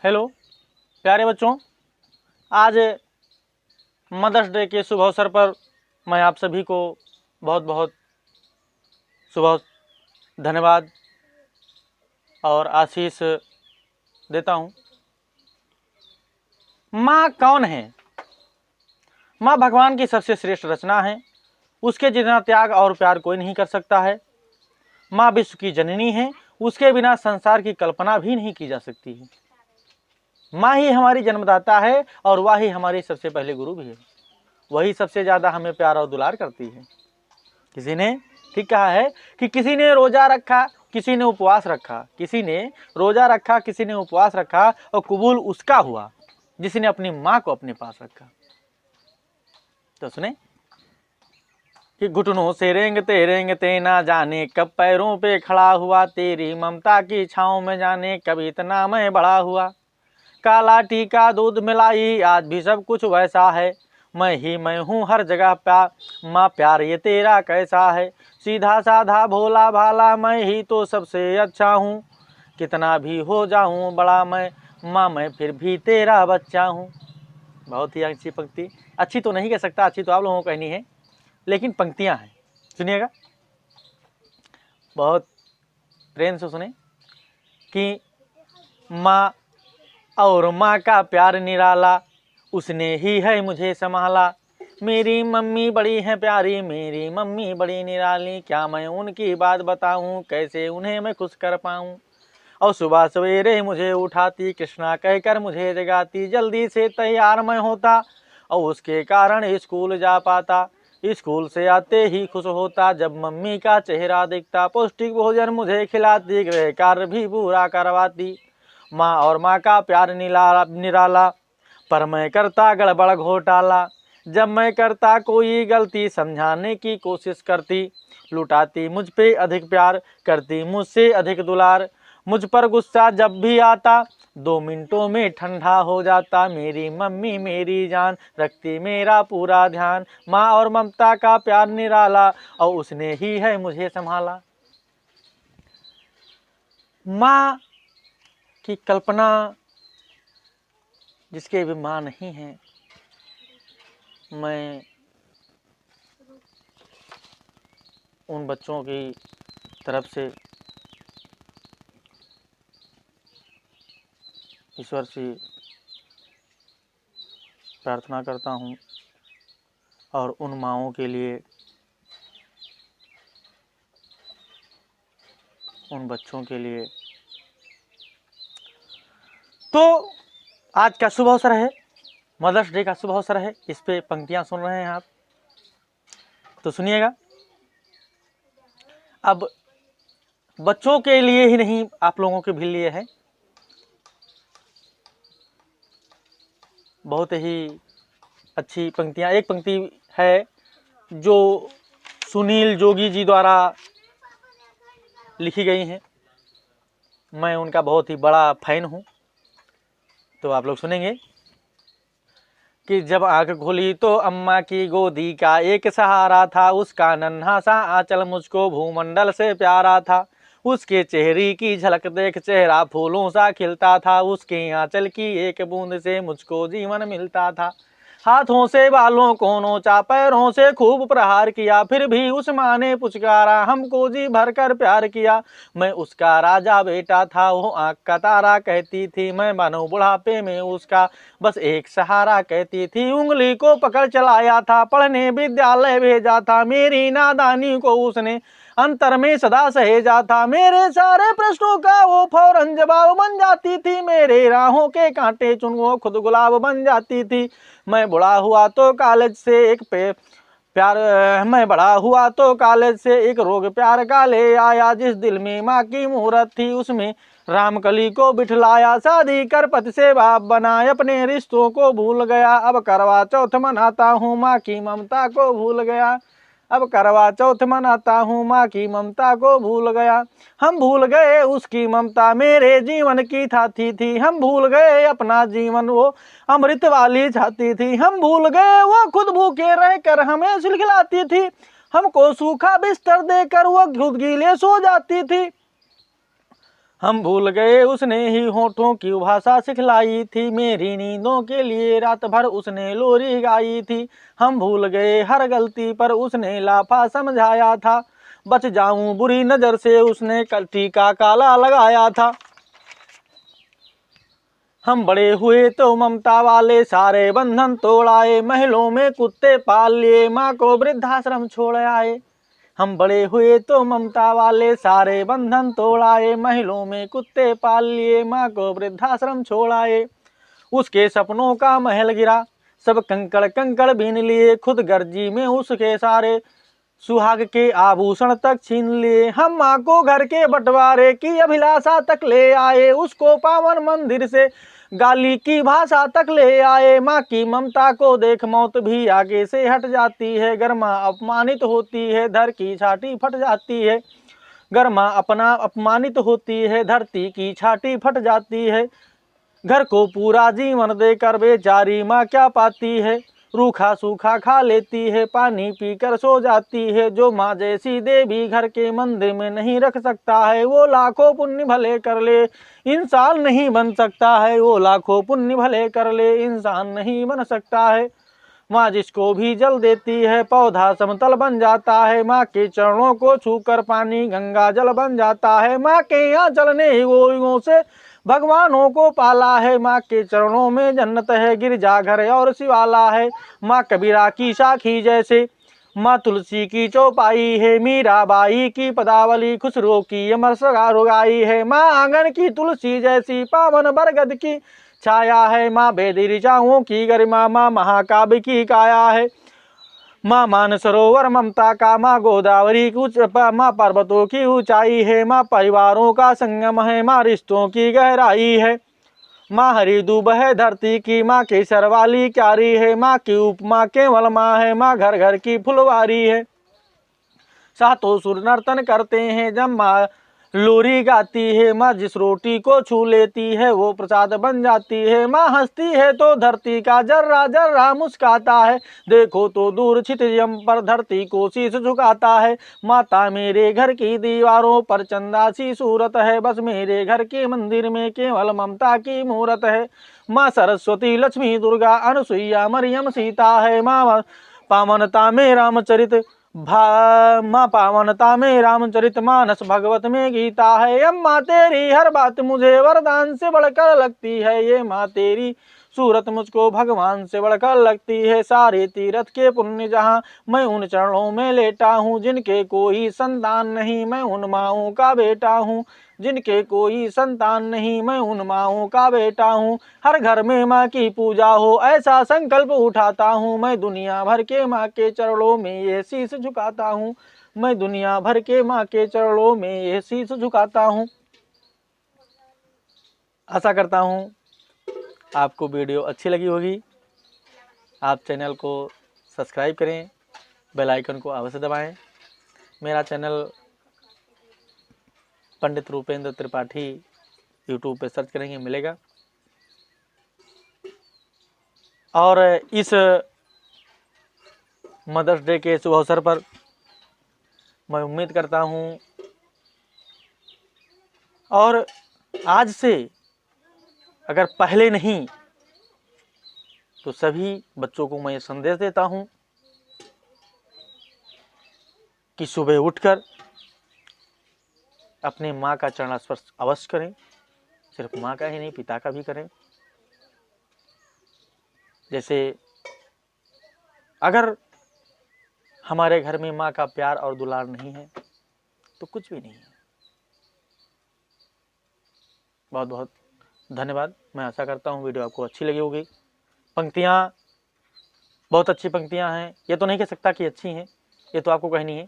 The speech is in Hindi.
हेलो प्यारे बच्चों, आज मदर्स डे के शुभ अवसर पर मैं आप सभी को बहुत बहुत शुभ धन्यवाद और आशीष देता हूँ। माँ कौन है? माँ भगवान की सबसे श्रेष्ठ रचना है। उसके जितना त्याग और प्यार कोई नहीं कर सकता है। माँ विश्व की जननी है। उसके बिना संसार की कल्पना भी नहीं की जा सकती है। माँ ही हमारी जन्मदाता है और वह ही हमारी सबसे पहले गुरु भी है। वही सबसे ज़्यादा हमें प्यार और दुलार करती है। किसी ने ठीक कहा है कि किसी ने रोजा रखा, किसी ने उपवास रखा, किसी ने रोजा रखा, किसी ने उपवास रखा और कबूल उसका हुआ जिसने अपनी माँ को अपने पास रखा। तो सुने कि घुटनों से रेंगते ना जाने कब पैरों पे खड़ा हुआ, तेरी ममता की छाँव में जाने कब इतना मैं बड़ा हुआ। काला टीका दूध मिलाई आज भी सब कुछ वैसा है, मैं ही मैं हूँ हर जगह माँ प्यार ये तेरा कैसा है। सीधा साधा भोला भाला मैं ही तो सबसे अच्छा हूँ, कितना भी हो जाऊँ बड़ा मैं, माँ मैं फिर भी तेरा बच्चा हूँ। बहुत ही अच्छी पंक्ति, अच्छी तो नहीं कह सकता, अच्छी तो आप लोगों को कहनी है, लेकिन पंक्तियाँ हैं, सुनिएगा बहुत प्रेम से सुने कि माँ और माँ का प्यार निराला, उसने ही है मुझे संभाला। मेरी मम्मी बड़ी है प्यारी, मेरी मम्मी बड़ी निराली, क्या मैं उनकी बात बताऊं, कैसे उन्हें मैं खुश कर पाऊं। और सुबह सवेरे मुझे उठाती, कृष्णा कहकर मुझे जगाती, जल्दी से तैयार मैं होता और उसके कारण स्कूल जा पाता। स्कूल से आते ही खुश होता जब मम्मी का चेहरा दिखता, पौष्टिक भोजन मुझे खिलाती, गृह कार्य भी पूरा करवाती। माँ और माँ का प्यार निराला, पर मैं करता गड़बड़ घोटाला। जब मैं करता कोई गलती समझाने की कोशिश करती, लुटाती मुझ पे अधिक प्यार, करती मुझसे अधिक दुलार। मुझ पर गुस्सा जब भी आता 2 मिनटों में ठंडा हो जाता, मेरी मम्मी मेरी जान रखती मेरा पूरा ध्यान। माँ और ममता का प्यार निराला और उसने ही है मुझे संभाला। माँ की कल्पना जिसके भी माँ नहीं है, मैं उन बच्चों की तरफ से ईश्वर से प्रार्थना करता हूँ और उन माँओं के लिए, उन बच्चों के लिए। तो आज का शुभ अवसर है, मदर्स डे का शुभ अवसर है, इस पे पंक्तियाँ सुन रहे हैं आप, तो सुनिएगा। अब बच्चों के लिए ही नहीं, आप लोगों के भी लिए है। बहुत ही अच्छी पंक्तियाँ। एक पंक्ति है जो सुनील जोगी जी द्वारा लिखी गई हैं, मैं उनका बहुत ही बड़ा फैन हूँ, तो आप लोग सुनेंगे कि जब आंख खुली तो अम्मा की गोदी का एक सहारा था, उसका नन्हा सा आंचल मुझको भूमंडल से प्यारा था। उसके चेहरे की झलक देख चेहरा फूलों सा खिलता था, उसके आंचल की एक बूंद से मुझको जीवन मिलता था। हाथों से बालों को नोचा, पैरों से खूब प्रहार किया, फिर भी उस माँ ने पुचकारा, हमको जी भर कर प्यार किया। मैं उसका राजा बेटा था, वो आँख का तारा कहती थी, मैं मानो बुढ़ापे में उसका बस एक सहारा कहती थी। उंगली को पकड़ चलाया था, पढ़ने विद्यालय भेजा था, मेरी नादानी को उसने अंतर में सदा सहेजा था। मेरे सारे प्रश्नों का वो फौरन जवाब बन जाती थी, मेरे राहों के कांटे चुन वो खुद गुलाब बन जाती थी। मैं बड़ा हुआ तो कॉलेज से एक प्यार मैं बड़ा हुआ तो कॉलेज से एक रोग प्यार का ले आया, जिस दिल में माँ की मूरत थी उसमें रामकली को बिठलाया। शादी कर पति से बाप बना, अपने रिश्तों को भूल गया, अब करवा चौथ मनाता हूँ माँ की ममता को भूल गया। अब करवा चौथ मनाता हूँ माँ की ममता को भूल गया। हम भूल गए उसकी ममता मेरे जीवन की थी, हम भूल गए अपना जीवन वो अमृत वाली चाहती थी। हम भूल गए वो खुद भूखे रहकर हमें सिलखिलाती थी, हमको सूखा बिस्तर देकर वो खुद गीले सो जाती थी। हम भूल गए उसने ही होठों की भाषा सिखलाई थी, मेरी नींदों के लिए रात भर उसने लोरी गाई थी। हम भूल गए हर गलती पर उसने लाफा समझाया था, बच जाऊं बुरी नजर से उसने टीका काला लगाया था। हम बड़े हुए तो ममता वाले सारे बंधन तोड़ाए, महलों में कुत्ते पाल लिए माँ को वृद्धाश्रम छोड़ आए। हम बड़े हुए तो ममता वाले सारे बंधन तोड़ाए, महलों में कुत्ते पाल लिए माँ को वृद्धाश्रम छोड़ाए। उसके सपनों का महल गिरा, सब कंकड़ कंकड़ बीन लिए, खुद गर्जी में उसके सारे सुहाग के आभूषण तक छीन लिए। हम माँ को घर के बंटवारे की अभिलाषा तक ले आए, उसको पावन मंदिर से गाली की भाषा तक ले आए। माँ की ममता को देख मौत भी आगे से हट जाती है, गर माँ अपमानित होती है धर की छाती फट जाती है। गर माँ अपना अपमानित होती है धरती की छाती फट जाती है। घर को पूरा जीवन देकर बेचारी माँ क्या पाती है, रूखा सूखा खा लेती है, पानी पीकर सो जाती है। जो माँ जैसी देवी घर के मंदिर में नहीं रख सकता है, वो लाखों पुण्य भले कर ले इंसान नहीं बन सकता है, वो लाखों पुण्य भले कर ले इंसान नहीं बन सकता है। माँ जिसको भी जल देती है पौधा समतल बन जाता है, माँ के चरणों को छूकर पानी गंगा जल बन जाता है। माँ के यहाँ चलने युगों से भगवानों को पाला है, माँ के चरणों में जन्नत है, गिरजाघर और शिवाला है। माँ कबीरा की साखी जैसे, माँ तुलसी की चौपाई है, मीराबाई की पदावली, खुसरो की अमर रुगाई है। माँ आंगन की तुलसी जैसी पावन बरगद की छाया है, माँ वेद ऋचाओं की गरिमा, माँ महाकाव्य की काया है। माँ मानसरोवर ममता का, माँ गोदावरी की माँ पर्वतों की ऊंचाई है, माँ परिवारों का संगम है, माँ रिश्तों की गहराई है। माँ हरी दूब है धरती की, माँ केसर वाली क्यारी है, माँ की उपमा केवल माँ है, माँ घर घर की फुलवारी है। सातों सुर नर्तन करते हैं जब माँ लोरी गाती है, माँ जिस रोटी को छू लेती है वो प्रसाद बन जाती है। माँ हंसती है तो धरती का जर्रा जर्रा मुस्काता है, देखो तो दूर क्षितिज पर धरती को शीश झुकाता है। माता मेरे घर की दीवारों पर चंदा सी सूरत है, बस मेरे घर के मंदिर में केवल ममता की मूरत है। माँ सरस्वती लक्ष्मी दुर्गा अनुसुईया मरियम सीता है, माँ पावनता में रामचरित माँ पावनता में रामचरित मानस भगवत में गीता है। अम्मा तेरी हर बात मुझे वरदान से बढ़कर लगती है, ये माँ तेरी सूरत मुझको भगवान से बढ़कर लगती है। सारे तीर्थ के पुण्य जहाँ मैं उन चरणों में लेटा हूँ, जिनके कोई संतान नहीं मैं उन माँओं का बेटा हूँ, जिनके कोई संतान नहीं मैं उन माँओं का बेटा हूँ। हर घर में माँ की पूजा हो ऐसा संकल्प उठाता हूँ, मैं दुनिया भर के माँ के चरणों में ये शीश झुकाता हूँ, मैं दुनिया भर के माँ के चरणों में ये शीश झुकाता हूँ। आशा करता हूँ आपको वीडियो अच्छी लगी होगी। आप चैनल को सब्सक्राइब करें, बेल आइकन को अवश्य दबाएं। मेरा चैनल पंडित रूपेंद्र त्रिपाठी यूट्यूब पे सर्च करेंगे मिलेगा। और इस मदर्स डे के शुभ अवसर पर मैं उम्मीद करता हूँ और आज से अगर पहले नहीं तो सभी बच्चों को मैं ये संदेश देता हूँ कि सुबह उठकर अपने माँ का चरण स्पर्श अवश्य करें, सिर्फ माँ का ही नहीं पिता का भी करें। जैसे अगर हमारे घर में माँ का प्यार और दुलार नहीं है तो कुछ भी नहीं है। बहुत बहुत धन्यवाद। मैं आशा करता हूँ वीडियो आपको अच्छी लगी होगी। पंक्तियाँ बहुत अच्छी पंक्तियाँ हैं, ये तो नहीं कह सकता कि अच्छी हैं, ये तो आपको कहनी है।